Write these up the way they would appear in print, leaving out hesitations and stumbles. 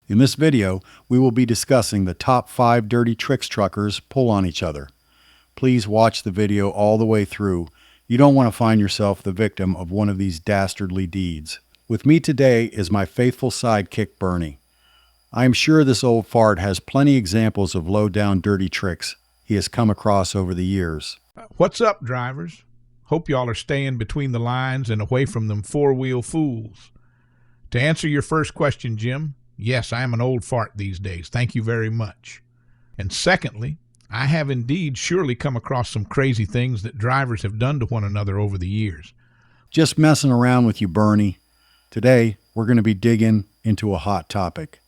In this video, we will be discussing the top 5 dirty tricks truckers pull on each other. Please watch the video all the way through. You don't want to find yourself the victim of one of these dastardly deeds. With me today is my faithful sidekick, Bernie. I am sure this old fart has plenty examples of low-down dirty tricks he has come across over the years. What's up, drivers? Hope y'all are staying between the lines and away from them four-wheel fools. To answer your first question, Jim, yes, I am an old fart these days. Thank you very much. And secondly, I have indeed surely come across some crazy things that drivers have done to one another over the years. Just messing around with you, Bernie. Today, we're going to be digging into a hot topic.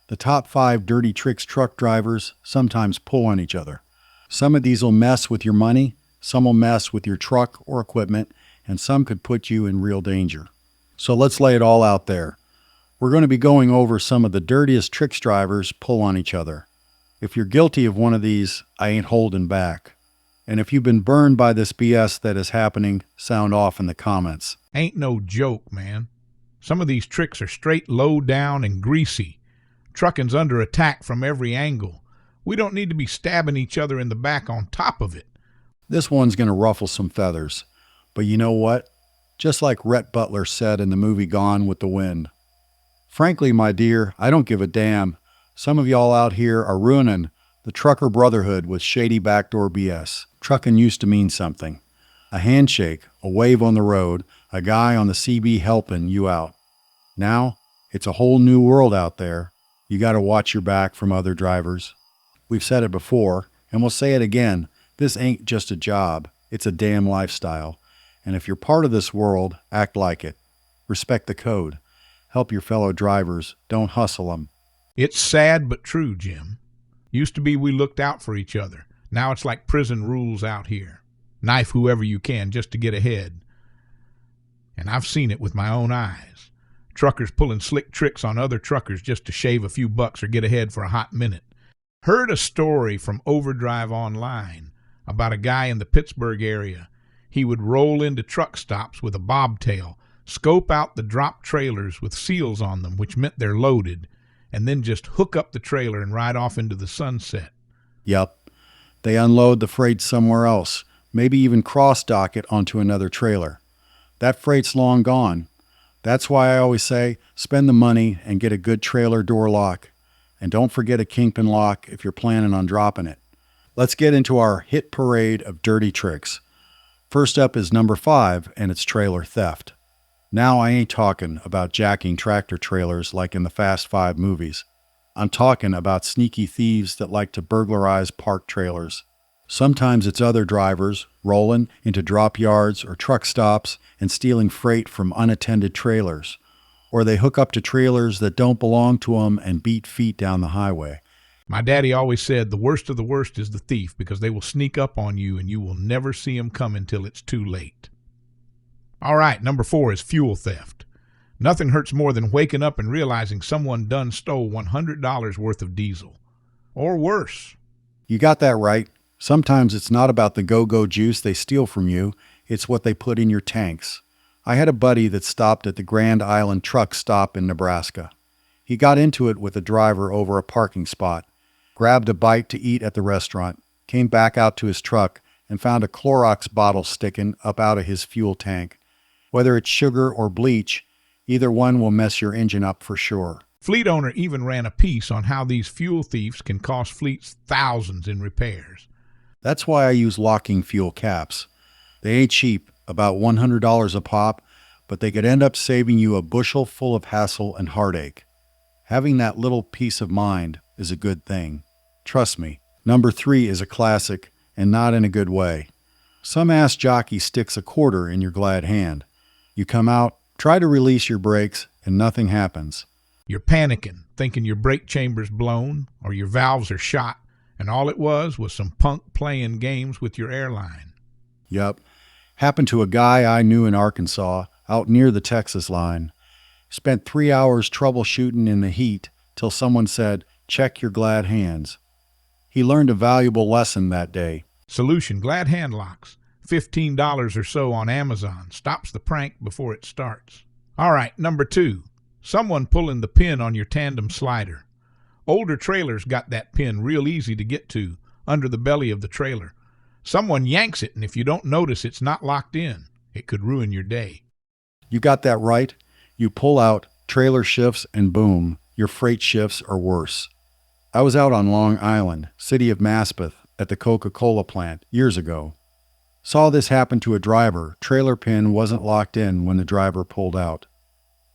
The top 5 dirty tricks truck drivers sometimes pull on each other. Some of these will mess with your money, some will mess with your truck or equipment, and some could put you in real danger. So let's lay it all out there. We're going to be going over some of the dirtiest tricks drivers pull on each other. If you're guilty of one of these, I ain't holding back. And if you've been burned by this BS that is happening, sound off in the comments. Ain't no joke, man. Some of these tricks are straight low down and greasy. Trucking's under attack from every angle. We don't need to be stabbing each other in the back on top of it. This one's going to ruffle some feathers. But you know what? Just like Rhett Butler said in the movie Gone with the Wind. Frankly, my dear, I don't give a damn. Some of y'all out here are ruining the trucker brotherhood with shady backdoor BS. Trucking used to mean something. A handshake, a wave on the road, a guy on the CB helping you out. Now, it's a whole new world out there. You got to watch your back from other drivers. We've said it before, and we'll say it again. This ain't just a job. It's a damn lifestyle. And if you're part of this world, act like it. Respect the code. Help your fellow drivers. Don't hustle them. It's sad but true, Jim. Used to be we looked out for each other. Now it's like prison rules out here. Knife whoever you can just to get ahead. And I've seen it with my own eyes. Truckers pulling slick tricks on other truckers just to shave a few bucks or get ahead for a hot minute. Heard a story from Overdrive Online about a guy in the Pittsburgh area. He would roll into truck stops with a bobtail, scope out the drop trailers with seals on them, which meant they're loaded, and then just hook up the trailer and ride off into the sunset. Yup. They unload the freight somewhere else, maybe even cross-dock it onto another trailer. That freight's long gone. That's why I always say, spend the money and get a good trailer door lock. And don't forget a kingpin lock if you're planning on dropping it. Let's get into our hit parade of dirty tricks. First up is number 5, and it's trailer theft. Now I ain't talking about jacking tractor trailers like in the Fast 5 movies. I'm talking about sneaky thieves that like to burglarize parked trailers. Sometimes it's other drivers rolling into drop yards or truck stops and stealing freight from unattended trailers. Or they hook up to trailers that don't belong to them and beat feet down the highway. My daddy always said the worst of the worst is the thief because they will sneak up on you and you will never see them come until it's too late. All right, number 4 is fuel theft. Nothing hurts more than waking up and realizing someone done stole $100 worth of diesel. Or worse. You got that right. Sometimes it's not about the go-go juice they steal from you, it's what they put in your tanks. I had a buddy that stopped at the Grand Island truck stop in Nebraska. He got into it with a driver over a parking spot, grabbed a bite to eat at the restaurant, came back out to his truck, and found a Clorox bottle sticking up out of his fuel tank. Whether it's sugar or bleach, either one will mess your engine up for sure. Fleet owner even ran a piece on how these fuel thieves can cost fleets thousands in repairs. That's why I use locking fuel caps. They ain't cheap, about $100 a pop, but they could end up saving you a bushel full of hassle and heartache. Having that little peace of mind is a good thing. Trust me. Number 3 is a classic, and not in a good way. Some ass jockey sticks a quarter in your glad hand. You come out, try to release your brakes, and nothing happens. You're panicking, thinking your brake chamber's blown or your valves are shot, and all it was some punk playing games with your airline. Yup. Happened to a guy I knew in Arkansas, out near the Texas line. Spent 3 hours troubleshooting in the heat till someone said, check your glad hands. He learned a valuable lesson that day. Solution: glad hand locks. $15 or so on Amazon. Stops the prank before it starts. All right, number 2. Someone pulling the pin on your tandem slider. Older trailers got that pin real easy to get to, under the belly of the trailer. Someone yanks it, and if you don't notice it's not locked in, it could ruin your day. You got that right. You pull out, trailer shifts, and boom, your freight shifts or worse. I was out on Long Island, city of Maspeth, at the Coca-Cola plant years ago. Saw this happen to a driver. Trailer pin wasn't locked in when the driver pulled out.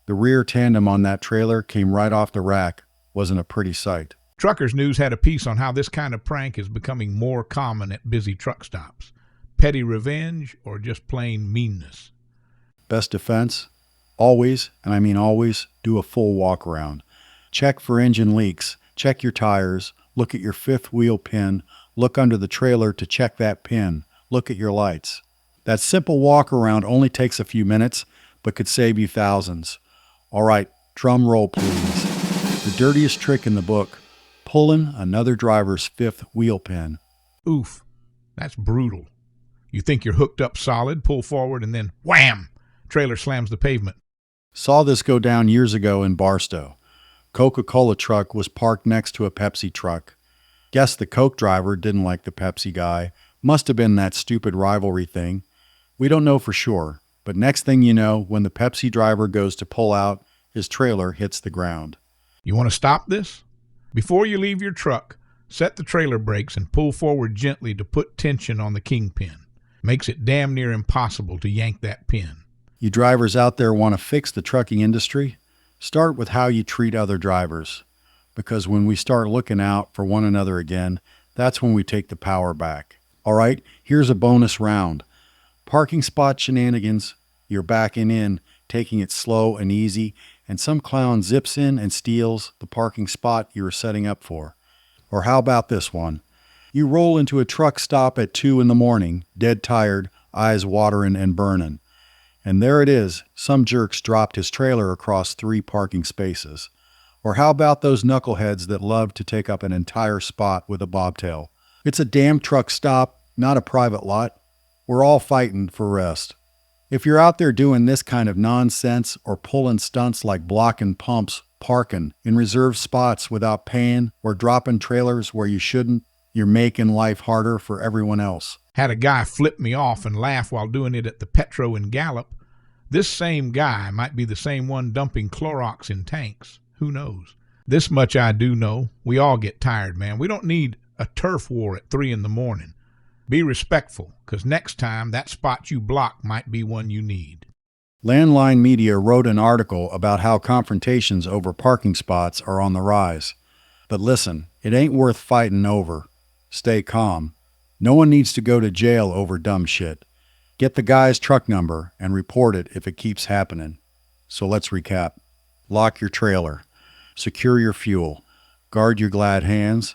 The rear tandem on that trailer came right off the rack. Wasn't a pretty sight. Truckers News had a piece on how this kind of prank is becoming more common at busy truck stops. Petty revenge or just plain meanness? Best defense? Always, and I mean always, do a full walk around. Check for engine leaks. Check your tires. Look at your fifth wheel pin. Look under the trailer to check that pin. Look at your lights. That simple walk around only takes a few minutes, but could save you thousands. All right, drum roll please. The dirtiest trick in the book, pulling another driver's fifth wheel pin. Oof, that's brutal. You think you're hooked up solid, pull forward, and then wham! Trailer slams the pavement. Saw this go down years ago in Barstow. Coca-Cola truck was parked next to a Pepsi truck. Guess the Coke driver didn't like the Pepsi guy. Must have been that stupid rivalry thing. We don't know for sure, but next thing you know, when the Pepsi driver goes to pull out, his trailer hits the ground. You want to stop this? Before you leave your truck, set the trailer brakes and pull forward gently to put tension on the kingpin. Makes it damn near impossible to yank that pin. You drivers out there want to fix the trucking industry? Start with how you treat other drivers. Because when we start looking out for one another again, that's when we take the power back. All right, here's a bonus round. Parking spot shenanigans, you're backing in, taking it slow and easy, and some clown zips in and steals the parking spot you were setting up for. Or how about this one? You roll into a truck stop at 2 in the morning, dead tired, eyes watering and burning. And there it is, some jerks dropped his trailer across 3 parking spaces. Or how about those knuckleheads that love to take up an entire spot with a bobtail? It's a damn truck stop, not a private lot. We're all fighting for rest. If you're out there doing this kind of nonsense or pulling stunts like blocking pumps, parking in reserved spots without paying, or dropping trailers where you shouldn't, you're making life harder for everyone else. Had a guy flip me off and laugh while doing it at the Petro in Gallup. This same guy might be the same one dumping Clorox in tanks. Who knows? This much I do know. We all get tired, man. We don't need a turf war at 3 in the morning. Be respectful, because next time that spot you block might be one you need. Landline Media wrote an article about how confrontations over parking spots are on the rise. But listen, it ain't worth fighting over. Stay calm. No one needs to go to jail over dumb shit. Get the guy's truck number and report it if it keeps happening. So let's recap. Lock your trailer. Secure your fuel. Guard your glad hands.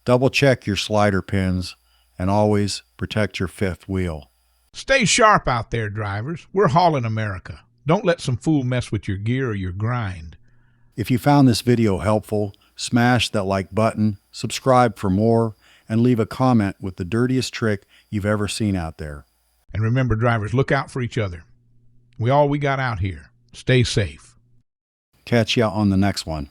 Double check your slider pins. And always protect your fifth wheel. Stay sharp out there, drivers. We're hauling America. Don't let some fool mess with your gear or your grind. If you found this video helpful, smash that like button, subscribe for more, and leave a comment with the dirtiest trick you've ever seen out there. And remember, drivers, look out for each other. We got out here. Stay safe. Catch ya on the next one.